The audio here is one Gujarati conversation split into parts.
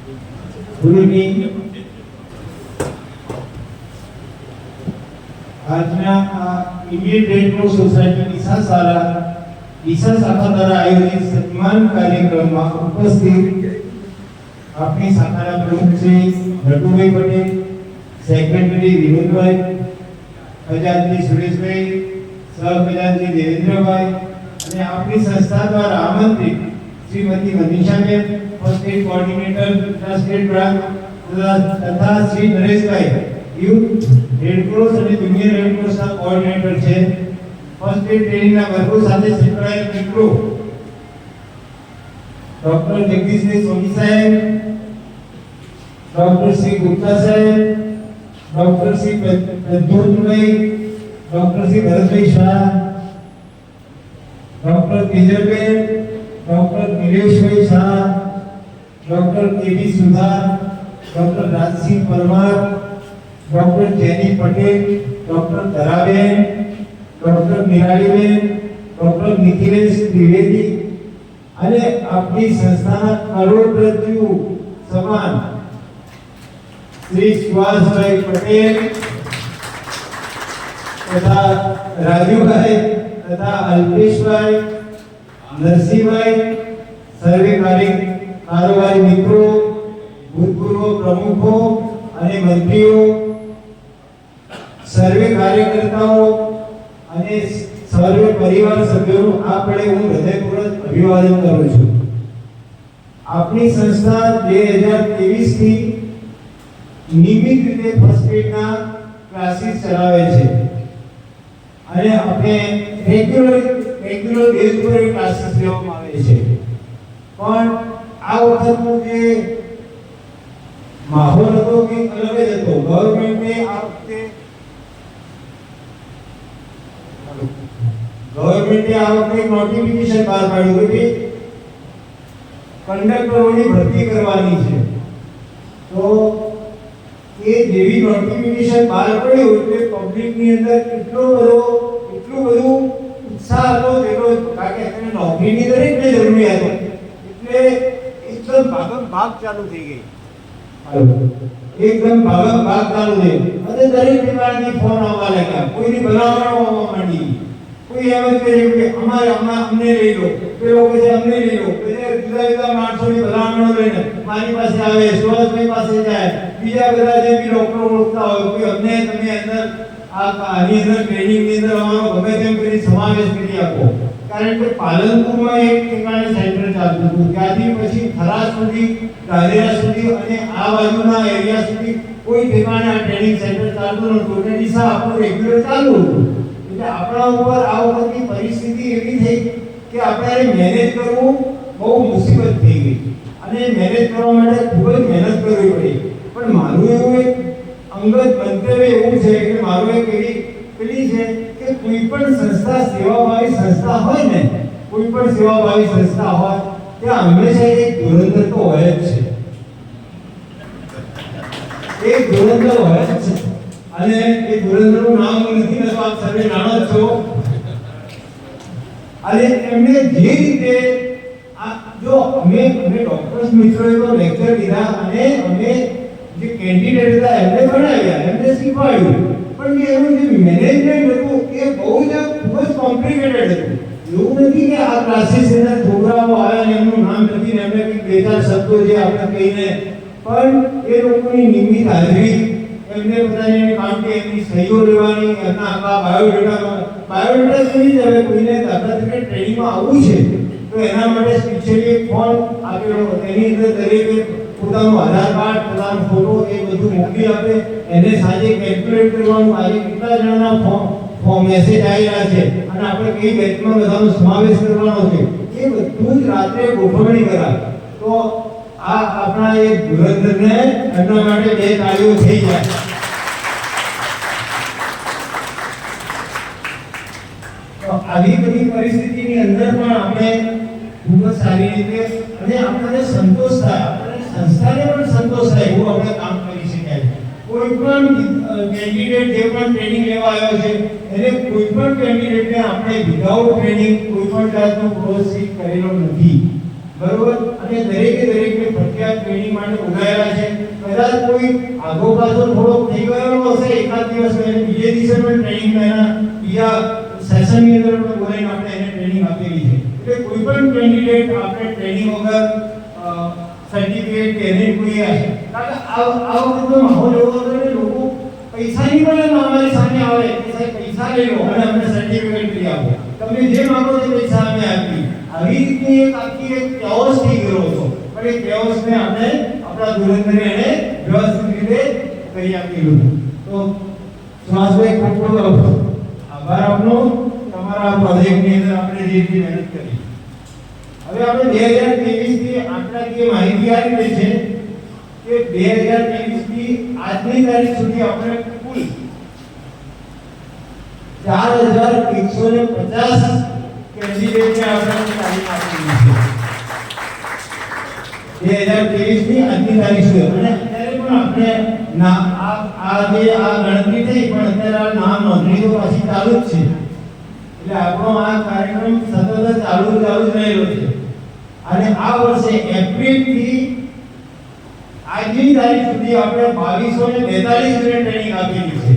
ગુરુની આજના આ Indian red cross society Deesa શાખા દ્વારા આયોજિત સન્માન કાર્યક્રમમાં ઉપસ્થિત આપણી શાખાના પ્રમુખ શ્રી નટુભાઈ પટેલ, સેક્રેટરી વિનોદભાઈ, ખજાનચી સુરેશભાઈ, સહખજાનચી દેવેન્દ્રભાઈ અને આપણી સંસ્થા દ્વારા આમંત્રિત Shrimati Manishaben, first aid coordinator state branch તથા Shri Nareshbhai, youth red cross અને જુનિયર રેડ ક્રોસના કોઓર્ડિનેટર છે. ફર્સ્ટ એડ ટ્રેનિંગના વર્ગો સાથે સંકળાયેલ મિત્રો ડોક્ટર જગદીશભાઈ સોની સાહેબ, doctor Shri Gupta Saheb, doctor Shri Pradyumanbhai, doctor Shri Bharatbhai Shah, doctor Tejalben, doctor Nileshbhai Shah, doctor K V Sudhar, doctor Rajsinh Parmar, doctor Jeni Patel, doctor Dharaben, doctor Niraliben, doctor Nikhilesh Trivedi અને આપણી સંસ્થાના કરોડરજ્જુ સમાન શ્રી સુભાષભાઈ પટેલ તથા રાજુભાઈ તથા અલ્પેશભાઈ, નરસિંહભાઈ, સર્વે કારોબારી મિત્રો, ભૂતપૂર્વ પ્રમુખો અને મંત્રીઓ, સર્વે કાર્યકર્તાઓ અને સર્વે પરિવાર સભ્યોનું આપણે હું હૃદયપૂર્વક અભિવાદન કરું છું. આપણી સંસ્થા 2023 થી નિયમિત રીતે ફર્સ્ટ એડના ક્લાસીસ ચલાવે છે અને આપણે રેગ્યુલર બેઝ પર ક્લાસીસ લેવામાં આવે છે. પણ આ વખતનો જે માહોલ હતો કે અલગ જ હતો. ગવર્મેન્ટે આ વખતે નોટિફિકેશન બહાર પાડ્યું કે કંડક્ટરોની ભરતી કરવાની છે. તો એ જેવી નોટિફિકેશન બહાર પડ્યું એટલે પબ્લિકની અંદર એટલું બધું ઉત્સાહ હતો કારણ કે એને નોકરીની દરેકને જરૂરિયાત હતી એટલે એકદમ ભાગ ચાલુ થઈ ગઈ. એકદમ ભાગ ચાલુ થઈ અને દરેક પ્રકારની ફોન આવવા લાગ્યા. કોઈની ભલામણો આવવા માંડી. કોઈ એમ જ કહે કે અમને લઈ લો, પેલો કહે છે અમને લઈ લો. જુદા જુદા માણસોની ભલામણો લઈને મારી પાસે આવે, સુરજભાઈ પાસે જાય, બીજા બધા જે બી ડોક્ટરો ઓળખતા હોય કે અમને તમે અંદર આની અંદર ટ્રેનિંગની અંદર અમારો ગમે તેમ કરી સમાવેશ કરી આપો. કારણ કે પાલનપુરમાં એક ઠેકાણે સેન્ટર ચાલતું હતું, ત્યાંથી પછી થરાદ સુધી, ધાનેરા સુધી અને આ બાજુના એરિયા સુધી કોઈ ઠેકાણે આ ટ્રેનિંગ સેન્ટર ચાલતું નહોતું. એટલે ડીસા આપણું રેગ્યુલર ચાલુ હતું. એટલે આપણા ઉપર આ વખતની પરિસ્થિતિ એવી થઈ કે આપણે મેનેજ કરવું બહુ મુસીબત થઈ ગઈ અને મેનેજ કરવા માટે ખૂબ જ મહેનત કરવી પડી. પણ મારું એવું એક અંગત મંતવ્ય એવું છે કે મારું એક પેલી છે કે કોઈ પણ સંસ્થા સેવાભાવી સંસ્થા હોય ને, કોઈ પણ સેવાભાવી સંસ્થા હોય ત્યાં હંમેશા એક ધુરંધર તો હોય જ છે. એક ધુરંધર હોય જ છે અને એ ધુરંધરનું નામ હું નથી લેતો, આપ સર્વે જાણો જ છો. અને એમને જે રીતે જો અમે ડોક્ટર્સ મિત્રોએ તો લેક્ચર લીધા અને અમે જે કેન્ડિડેટ હતા એમને ભણાવ્યા, એમને શીખવાડ્યું, પણ એનું જે મેનેજમેન્ટ હતું એ ખૂબ જ કોમ્પ્લિકેટેડ હતું. એવું નથી કે આ ક્લાસીસ અંદર છોકરાઓ આવ્યા અને એમનું નામ લખીને એમને બે ચાર શબ્દો જે આપણે કહીને, પણ એ લોકોની નિયમિત હાજરી, એમને બધાને કામ કે એમની સહીઓ લેવાની, એમના આખા બાયોડેટા સુધી જ હવે કોઈને દાખલા તરીકે ટ્રેનિંગમાં આવવું છે તો એના માટે સ્પેશિયલી એક ફોર્મ આપેલો. એની અંદર દરેકે પોતાનું આધાર કાર્ડ, પોતાનો ફોટો એ બધું મોકલી આપે. એને સાંજે કેલ્ક્યુલેટ કરવાનું આજે કેટલા જણાના ફોર્મ મેસેજ આવેલા છે અને આપણે કઈ બેચમાં બધાનો સમાવેશ કરવાનો છે એ બધું જ રાત્રે ગોઠવણી કરાય તો આ આપણા એક ધુરંધરને એમના માટે બે તાળીઓ થઈ જાય. તો આવી બધી પરિસ્થિતિની અંદર પણ આપણે ખૂબ જ સારી રીતે અને આપણને સંતોષ થાય, આપણે સંસ્થાને પણ સંતોષ થાય એવું આપણે કામ કરી શકાય. કોઈ પણ કેન્ડિડેટ જે પણ ટ્રેનિંગ લેવા આવ્યો છે એને કોઈ પણ કેન્ડિડેટને આપણે વિધાઉટ ટ્રેનિંગ કોઈ પણ જાતનો પ્રોસેસ કરેલો નથી. બરોબર, અને દરેકને ફરજિયાત ટ્રેનિંગ માટે બોલાયેલા છે. કદાચ કોઈ આગો પાછો થોડો થઈ ગયો હશે એકાદ દિવસ, એને બીજે દિવસે પણ ટ્રેનિંગ એના બીજા સેશનની અંદર પણ બોલાવીને આપણે એને ટ્રેનિંગ આપેલી છે. એટલે કોઈ પણ કેન્ડિડેટ આપણે ટ્રેનિંગ વગર સર્ટિફિકેટ કે એને કોઈ કારણ કે આ વખતનો માહોલ એવો હતો કે લોકો પૈસાની પણ અમારી સામે આવે કે સાહેબ પૈસા લઈ લો અને અમને સર્ટિફિકેટ કરી આપો, તમે જે માંગો તે પૈસા અમે આપી. આવી રીતની આખી એક કેઓસ થઈ ગયો હતો, પણ એ કેઓસને આપણે આપણા ધુરંધરે એને વ્યવસ્થિત રીતે કરી આપેલું. તો સુહાસભાઈ ખૂબ ખૂબ આભાર આપનો, તમારા પ્રોજેક્ટની અંદર આપણે જે રીતે મહેનત કરી. હવે આપણે 2023 થી આંકડાકીય માહિતી આવી રહી છે કે 2023 થી આજની તારીખ સુધી આપણે કુલ 4150 કેન્ડિડેટને આપણે તાલીમ આપી છે. 2023 ની આજની તારીખ સુધી, અને અત્યારે પણ આપણે આ ગણતરી થઈ પણ અત્યારે આ નામ નોંધણી તો પાછી ચાલુ જ છે. એટલે આપણો આ કાર્યક્રમ સતત ચાલુ જ રહેલો છે. અને આ વર્ષે એપ્રિલ થી આજની તારીખ સુધી આપણે 2242 ટ્રેનિંગ આપેલી છે.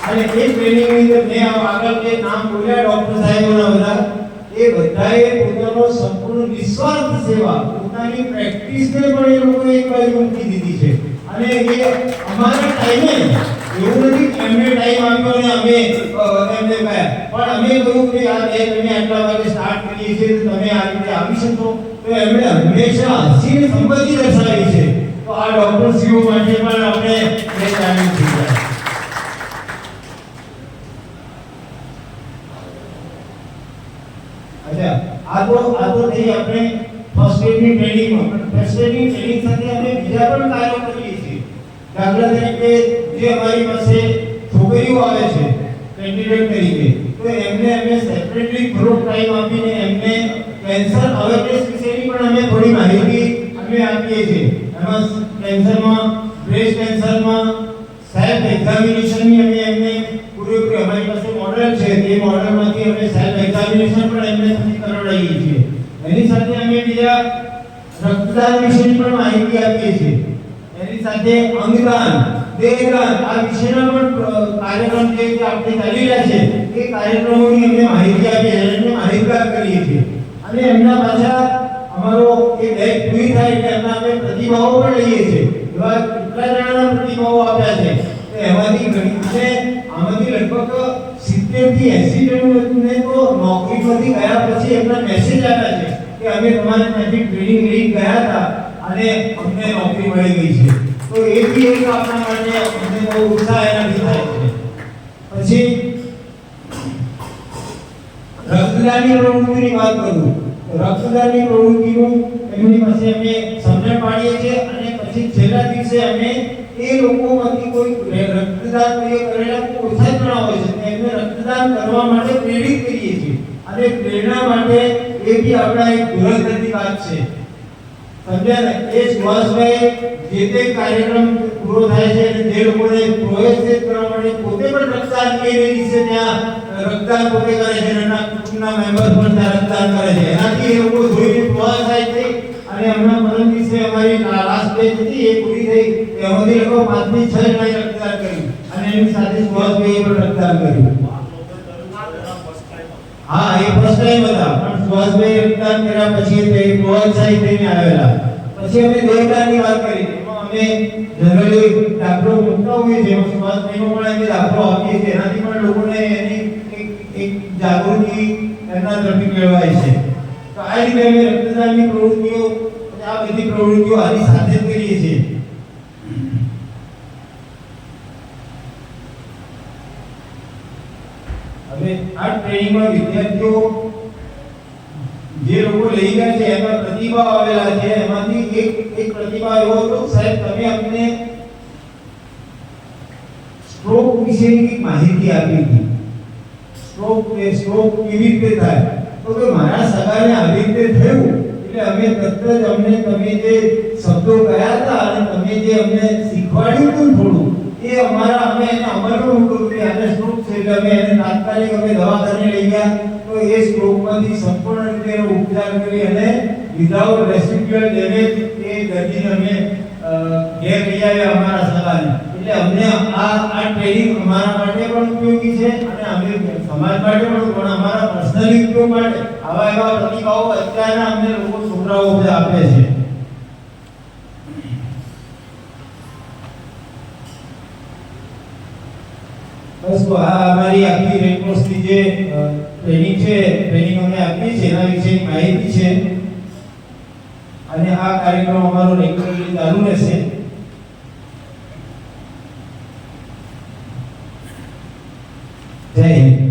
અને એ ટ્રેનિંગની અંદર મેં આગળ જે નામ બોલ્યા ડોક્ટર સાહેબોના બધા, એ બધાએ પોતાનો સંપૂર્ણ નિસ્વાર્થ સેવા, પોતાની પ્રેક્ટિસને પણ એ લોકોએ એક બાજુ મૂકી દીધી છે. અને એ અમારા ટાઈમે એવું નથી કે એમને ટાઈમ આપ્યો અને અમે એમને કહ્યા, પણ અમે કહ્યું કે આ તમે આટલા વાગે સ્ટાર્ટ કરીએ છીએ તો તમે આ રીતે આવી શકો, તો એમણે હંમેશા હસીને સંમતિ દર્શાવી છે. તો આ ડોક્ટર સીઓ માટે પણ આપણે એ જાણ્યું છે. અચ્છા, આ તો થઈ આપણે ફર્સ્ટ એડની ટ્રેનિંગમાં. ફર્સ્ટ એડની ટ્રેનિંગ સાથે અમે બીજા પણ કાર્યો કરીએ છીએ. દાખલા તરીકે જે અમારી પાસે છોકરીઓ આવે છે કેન્ડિડેટ તરીકે, તો એમને અમે સેપરેટલી થોડો ટાઈમ આપીને એમને કેન્સર અવેરનેસ વિશેની પણ અમે થોડી માહિતી અમે આપીએ છીએ. એમાં કેન્સરમાં, બ્રેસ્ટ કેન્સરમાં સેલ્ફ એક્ઝામિનેશનની અમે એમને પૂરેપૂરી, અમારી પાસે મોડેલ છે, તે મોડેલમાંથી અમે સેલ્ફ એક્ઝામિનેશન પણ એમને કરાવડાવીએ છીએ. એની સાથે અમે બીજા રક્તદાન વિશેની પણ માહિતી આપીએ છીએ. એની સાથે અંગદાન, દેહદાન, આ વિશેના પણ કાર્યક્રમ જે આપણે ચાલી રહ્યા છે એ કાર્યક્રમોની અમે માહિતી આપીએ છીએ, એમને માહિતગાર કરીએ છીએ. અને એમના પાછા અમારો એ બેચ પૂરી થાય એટલે એમના અમે પ્રતિભાવો પણ લઈએ છીએ. એવા કેટલા જણાના પ્રતિભાવો આપ્યા છે તો એમાંથી ઘણી, આમાંથી લગભગ 70 થી 80 જણને તો નોકરીમાંથી ગયા પછી એમના મેસેજ આવ્યા છે કે અમે તમારી ત્યાંથી ટ્રેનિંગ લઈ ગયા હતા અને અમને નોકરી મળી ગઈ છે. તો એ બી એક આપણા માટે અમને બહુ ઉત્સાહ એનાથી થાય છે. પછી રક્તદાનની પ્રવૃત્તિની વાત કરું, રક્તદાનની પ્રવૃત્તિનું એમની પાસે અમે સમજણ પાડીએ છીએ. અને પછી છેલ્લા દિવસે અમે એ લોકોમાંથી કોઈ રક્તદાન કરેલા ઓછા જણા હોય છે એમને રક્તદાન કરવા માટે પ્રેરિત કરીએ છીએ. અને પ્રેરણા માટે એ બી આપણા એક ધુરંધરની વાત છે. સમજ્યા ને? એ સુહાસભાઈ જે તે કાર્યક્રમ પૂરો થાય છે અને જે લોકોને પ્રોત્સાહિત કરવા માટે પોતે પણ રક્તદાન કરી છે, ત્યાં રક્તદાન પોતે કરે છે, એના કુટુંબના મેમ્બર પણ ત્યાં રક્તદાન કરે છે. એનાથી એ લોકો જોઈને પ્રોત્સાહિત થઈ. અને હમણાં પરમ દિવસે અમારી લાસ્ટ બેચ હતી એ પૂરી થઈ, એમાંથી લોકો 5 થી 6 જણાએ રક્તદાન કર્યું અને એની સાથે સુહાસભાઈએ પણ રક્તદાન કર્યું. હા, એ ફર્સ્ટ ટાઈમ હતા, પણ સુહાસભાઈ રક્તદાન કર્યા પછી તે પ્રોત્સાહિત થઈને આવેલા. પછી અમે દેહદાનની વાત કરી, એમાં અમે જનરલી દાખલો મૂકતા હોઈએ છીએ, સુહાસભાઈનો પણ અમે દાખલો આપીએ છીએ. એનાથી પણ લોકોને એની એક જાગૃતિ એમના તરફથી કેળવાય છે. તો આ રીતે અમે રક્તદાનની પ્રવૃત્તિઓ, આ બધી પ્રવૃત્તિઓ આની સાથે જ કરીએ છીએ. હવે આ ટ્રેનિંગમાં વિદ્યાર્થીઓ જે લોકો લઈ ગયા છે એમાં પ્રતિભાવ આવેલા છે. એમાંથી એક પ્રતિભાવ એવો હતો, સાહેબ તમે અમને સ્ટ્રોક વિશેની માહિતી આપી હતી. સ્ટ્રોક કેવી રીતે થાય, તો કે મારા સગાને આવી રીતે થયું એટલે અમે તરત જ અમને તમે જે શબ્દો કહ્યા હતા અને તમે જે અમને શીખવાડ્યું હતું થોડું, એ અમારા અમે એને અમલમાં મૂક્યું કે આને સ્ટ્રોક છે. એટલે અમે એને તાત્કાલિક અમે દવાખાને લઈ ગયા. તો એ સ્ટ્રોકમાંથી સંપૂર્ણ રીતે એનો ઉપચાર કરી અને વિધાઉટ રેસિડ્યુઅલ ડેમેજ એ દર્દીને અમે ઘેર લઈ આવ્યા અમારા સગાને. એટલે અમને આ ટ્રેનિંગ અમારા માટે પણ ઉપયોગી છે અને અમે સમાજ માટે પણ અમારા પર્સનલી ઉપયોગ માટે આવા એવા પ્રતિભાવો અત્યારના અમને લોકો છોકરાઓ આપે છે. બસ આ અમારી આખી રેડ ક્રોસની જે ટ્રેનિંગ છે, ટ્રેનિંગ અમે આપી છે એના વિશેની માહિતી છે અને આ કાર્યક્રમ અમારો રેગ્યુલરલી ચાલુ રહેશે. જય હિન્દ.